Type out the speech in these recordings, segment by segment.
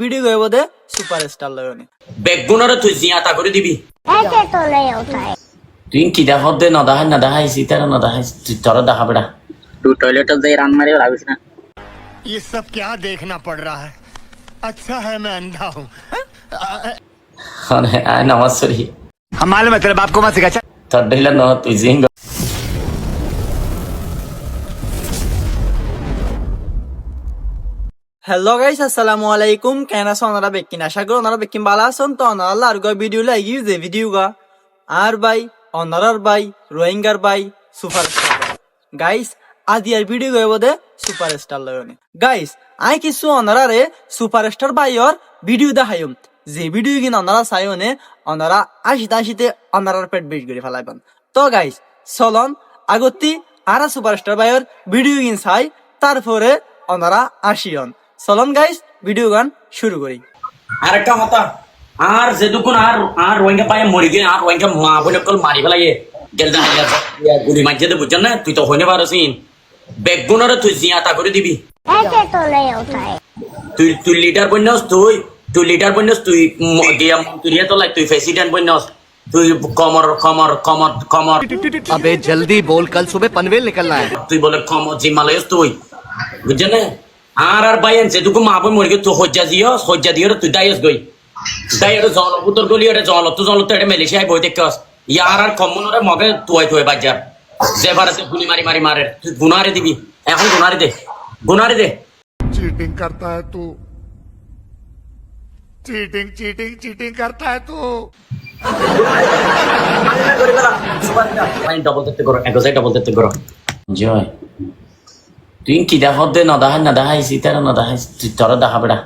Video গয়ে বোধে superstar লয়নি বেগুনরে তুই জিয়াতা করে দিবি ऐसे तो नहीं होता है। তুই কি দেখো দে না দেখাই সীতারা না দেখাই তুই তোর দেখাবে না তুই টয়লেটে যাই রান মারিও ভাবিস না ये सब क्या देखना पड़ रहा है। अच्छा है मैं अंधा हूँ। মানে আয় নামাজ সরি हम मालूम है तेरे बाप को मत सिखा। তোর দিলে ন তুই জিঙ্গ হ্যালো গাইস আসসালামু আলাইকুম কেন আছো ওনারা বেকিন আশা করি ওনারা বেকিন ভালো আছেন তো ওনারা আর গো ভিডিও লাগি যে ভিডিও গা আর ভাই ওনারার ভাই রোহিঙ্গার ভাই সুপারস্টার গাইস আদি আর ভিডিও গয়ে বোধে সুপারস্টার লয়নি গাইস আই কিছু ওনারারে সুপারস্টার ভাইয়র ভিডিও দেখাইম যে ভিডিও কিনা ওনারা চাইনে ওনারা আসিতে ওনারার পেট বেশ করে ফেলাইবেন তো গাইস চলন আগতি আর সুপারস্টার ভাইয়র ভিডিও কিন চাই তারপরে ওনারা আসিয়ন চলন গাইস ভিডিও গান শুরু করি আর একটা কথা আর যেটুকুন আর রোহিঙ্গা পায়ে মরি গিয়ে আর রোহিঙ্গা মা বোনে কল মারি ফেলাইয়ে গেল দেখা গেছে গুলি মাঝে বুঝছেন না তুই তো হইনে পারছিস বেগুনরে তুই জিয়াতা করে দিবি ऐसे तो नहीं होता है। তুই লিডার বন্যস তুই লিডার বন্যস তুই দিয়া মন্ত্রিয়া তো লাই তুই প্রেসিডেন্ট বন্যস তুই কমর अबे जल्दी बोल, कल सुबह पनवेल निकलना है। তুই বলে কমর জিমালয়স তুই বুঝছেন না আর বাইন যেটুকু মা বোন মরি গিয়ে তুই হজ্জা দিও তুই দায়স গই দায়ের জলপুতর গলি এটা জলত এটা মালয়েশিয়ায় বই দেখছস ইয়ার আর কমনরে মগে তুই বাজার যে ভারতে গুলি মারি মারে তুই গুনারে দিবি এখন গুনারে দে चीटिंग करता है तू। चीटिंग करता है तू। ডবল দেখতে করো ডবল দেখতে করো জয় তুই কি দেখো দে না দেখাই সীতারা না দেখাই তুই তোর দেখাবে না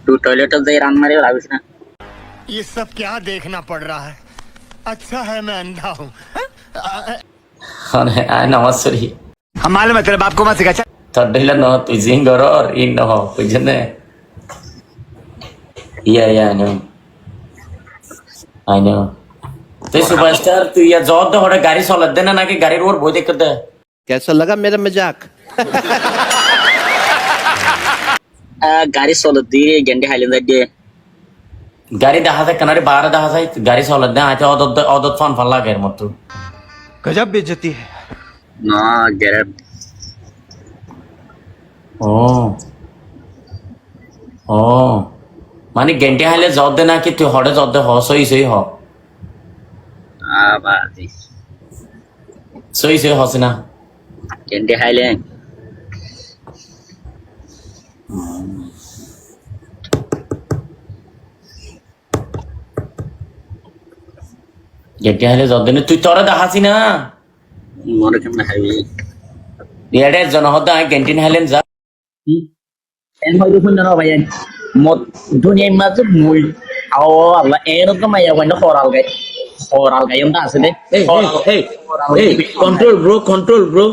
তুই টয়লেটে যাই রান মারিও ভাবিস না ये सब क्या देखना पड़ रहा है। अच्छा है मैं अंधा हूँ। মানে আয় নামাজ সরি हम मालूम है तेरे बाप को मत सिखा। তোর দিলে ন তুই জিং গর ইন নহ বুঝছেন না ইয়া আই নো তুই সুপারস্টার তুই ইয়া জদ হড়ে গাড়ি চলাত দে না নাকি গাড়ির ওর বই দেখতে দে कैसा लगा मेरा मजाक? গাড়ি চলত দিয়ে গেন্ডে হাইলেন দিয়ে গাড়ি দেখা যায় কানারে বাহারে দেখা যায় গাড়ি চলাত দে আইতে অদত ফান লাগে এর মতো गजब बेइज्जती है। না গেরে ও মানে গেন্টে হাইলে জদ দে নাকি তুই হড়ে জদ দে সই হ আবাদি সই হসে না গেন্ডে হাইলেন গেন্টে হাইলে জদ দে না তুই তোরা দেখাছি না মরে কেমন হাইবি এডে জনহদ গেন্টিন হাইলেন যা এন হয়তো শুন না ভাই মত দুনিয়ার মাঝে মুই আও আল্লাহ এরকম মাইয়া কইনা খরাল গাই এমন আছে দে কন্ট্রোল ব্রো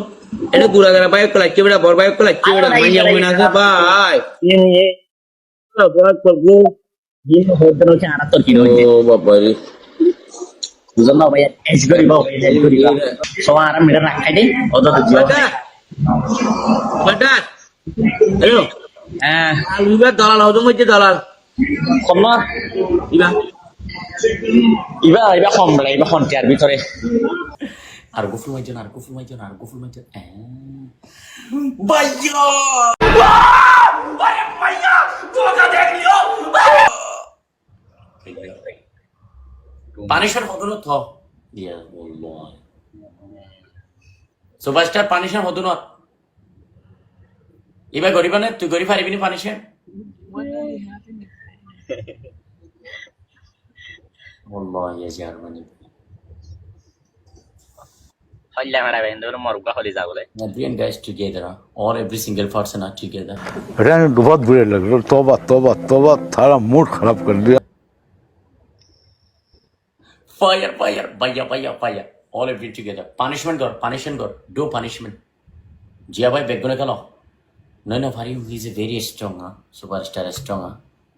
এটা গুড়াগাড়া বাইক লাগছে বেটা বড় বাইক লাগছে বেটা মাইয়া মইনা আছে ভাই এ বড় ব্রো দিন হদর হচ্ছে আর তোর কি রইছে ও বাবা রে বুঝল না ভাই এস করিবা সব আরাম মেরে রাখাই দে ওদ তো জিও বাটা হ্যালো হ্যাঁ আলুবা দালাল হতো মধ্যে দালাল কমা ইবা কম বলে ইবা খন্তিয়ার ভিতরে আর গুফুল মাইজন ভাইয়া পানিশার হতো না থ ইয়া আল্লাহ সুপারস্টার পানিশার হতো না এবার গরিব না তুই গরিব পারিবি না পানিশার والله يا جرمني হল্লা মারা বেন্দর মরুকা হলি যা বলে everyone guys together or every single person are together रहने बहुत बुरे लग रहे। तौबा थारा मूड खराब कर दिया। fire fire all of you together punishment kar do punishment jia bhai begone khalo no Fari he is a very strong superstar strong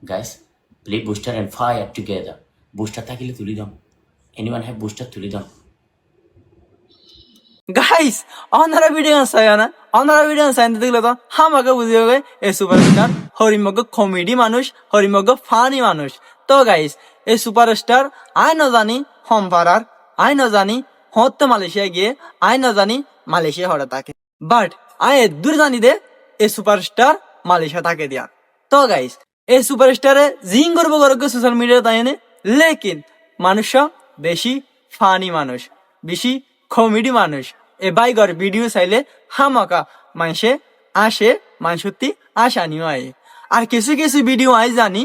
guys play booster and fire together booster thakile tuli dam anyone have booster tuli dam guys অনারা video চাই না, অনারা video চাই দেখলে তো আমাকে বুঝিয়ে গে এই superstar হরিমগ্য comedy মানুষ, হরিমগ্য ফানি মানুষ। তো গাইস এই সুপারস্টার আই ন জানি হমপাড়ার, আই ন জানি হতে মালয়েশিয়া গিয়ে, আই ন জানি মালয়েশিয়া হরে থাকে, বাট আই দূর জানি দে এই সুপারস্টার মালয়েশিয়া থাকে দিয়া। তো গাইস এই সুপারস্টারে জিং করবো সোশ্যাল মিডিয়া তাই নে, লেকিন মানুষ বেশি ফানি মানুষ, বেশি কমেডি মানুষ। এ বাইগর ভিডিও চাইলে হামাকা মানুষে আসে, মানুষতি আসানিও আয়। আর কিছু কিছু ভিডিও আই জানি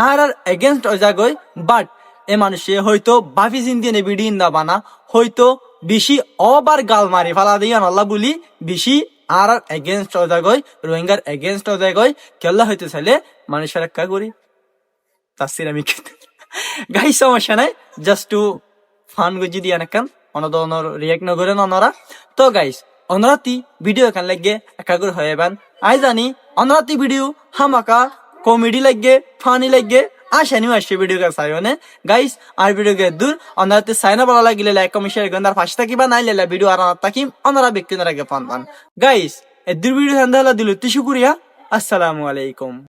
আর এগেনস্ট হয়ে যাগই, বাট এ মানুষে হয়তো বাফি চিন্তি নে ভিডিও না বানা, হয়তো বেশি অবার গাল মারি ফেলা দিয়ে নল্লা বলি বেশি আর এগেনস্ট হয়ে যাগই, রোহিঙ্গার এগেনস্ট হয়ে যাগই, কেল্লা হইতে চাইলে মানুষের একটা করি তাসির আমি গাই সমস্যা নাই, জাস্ট টু ফান গুজি দিয়ে নাকান অনদ অনর রিয়েক্ট নগরেন অনরা। তো গাইস অনরাতি ভিডিও এখান লাগে একা করে হয়ে যাবেন। আই জানি অনরাতি ভিডিও হামাকা কমেডি লাগে, ফানি লাগে, আসেনি আসছে ভিডিও কে চাইনে গাইস। আর ভিডিও কে দূর অনরাতে সাইনা ভালো লাগিলে লাইক কমেন্ট শেয়ার করেন, আর পাশে থাকিবা নাই লেলা ভিডিও আর তাকিম অনরা ব্যক্তি আগে পান গাইস। এ দূর ভিডিও হন্দা দিল শুকরিয়া। আসসালামু আলাইকুম।